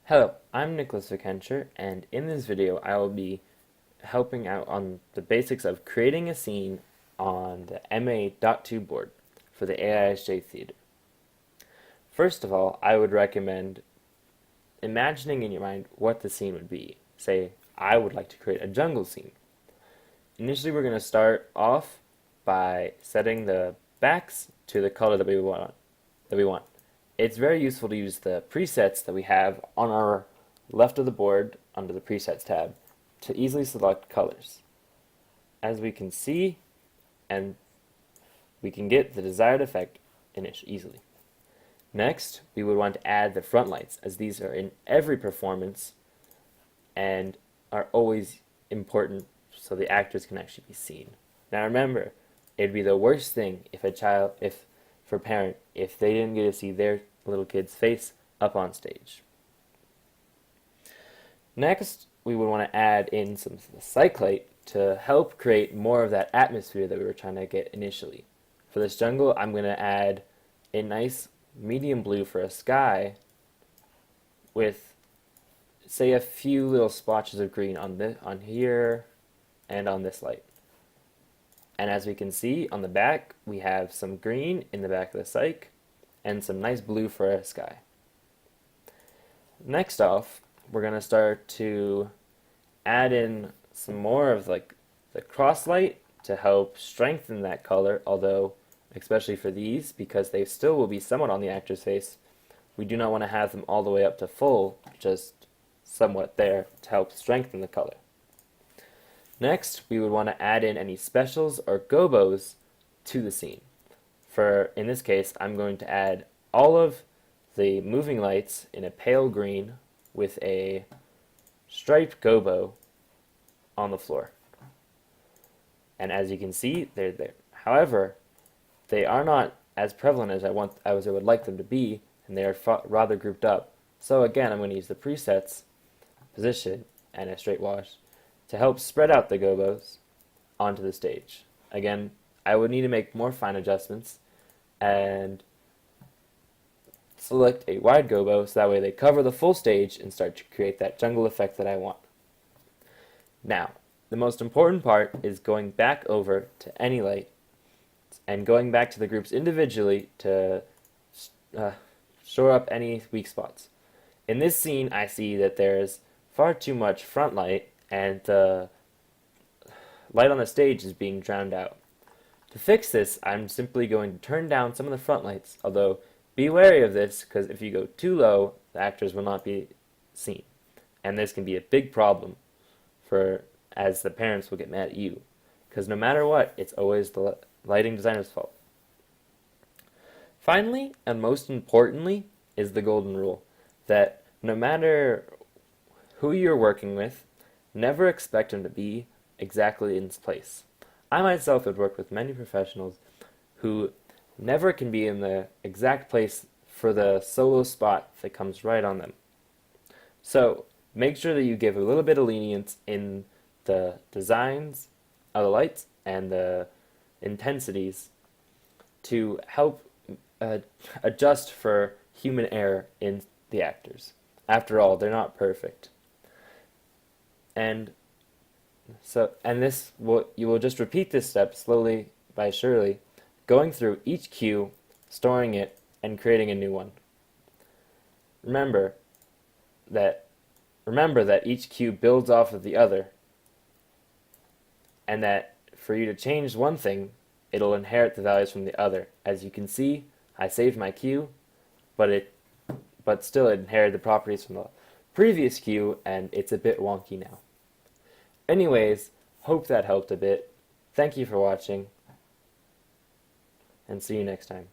Hello, I'm Nicholas Vikencher, and in this video I will be helping out on the basics of creating a scene on the MA.2 board for the AISJ Theater. First of all, I would recommend imagining in your mind what the scene would be. Say, I would like to create a jungle scene. Initially, we're going to start off by setting the backs to the color that we want. It's very useful to use the presets that we have on our left of the board under the presets tab to easily select colors. As we can see, and we can get the desired effect easily. Next, we would want to add the front lights, as these are in every performance and are always important so the actors can actually be seen. Now remember, it'd be the worst thing if for a parent if they didn't get to see their little kid's face up on stage. Next, we would want to add in some cyclight to help create more of that atmosphere that we were trying to get initially. For this jungle, I'm going to add a nice medium blue for a sky with, say, a few little splotches of green on here and on this light. And as we can see on the back, we have some green in the back of the cyc and some nice blue for our sky. Next off, we're going to start to add in some more of the cross light to help strengthen that color, although especially for these, because they still will be somewhat on the actor's face, we do not want to have them all the way up to full, just somewhat there to help strengthen the color. Next, we would want to add in any specials or gobos to the scene. In this case, I'm going to add all of the moving lights in a pale green with a striped gobo on the floor. And as you can see, they're there. However, they are not as prevalent as I would like them to be, and they are rather grouped up. So again, I'm going to use the presets, position, and a straight wash to help spread out the gobos onto the stage. Again, I would need to make more fine adjustments and select a wide gobo so that way they cover the full stage and start to create that jungle effect that I want. Now, the most important part is going back over to any light and going back to the groups individually to shore up any weak spots. In this scene, I see that there's far too much front light and the light on the stage is being drowned out. To fix this, I'm simply going to turn down some of the front lights, although be wary of this because if you go too low, the actors will not be seen. And this can be a big problem as the parents will get mad at you, because no matter what, it's always the lighting designer's fault. Finally, and most importantly, is the golden rule, that no matter who you're working with, never expect them to be exactly in its place. I myself have worked with many professionals who never can be in the exact place for the solo spot that comes right on them. So make sure that you give a little bit of lenience in the designs of the lights and the intensities to help adjust for human error in the actors. After all, they're not perfect. You will just repeat this step slowly by surely, going through each cue, storing it, and creating a new one. Remember that each cue builds off of the other, and that for you to change one thing, it'll inherit the values from the other. As you can see, I saved my cue, but still it inherited the properties from the previous cue, and it's a bit wonky now. Anyways, hope that helped a bit. Thank you for watching, and see you next time.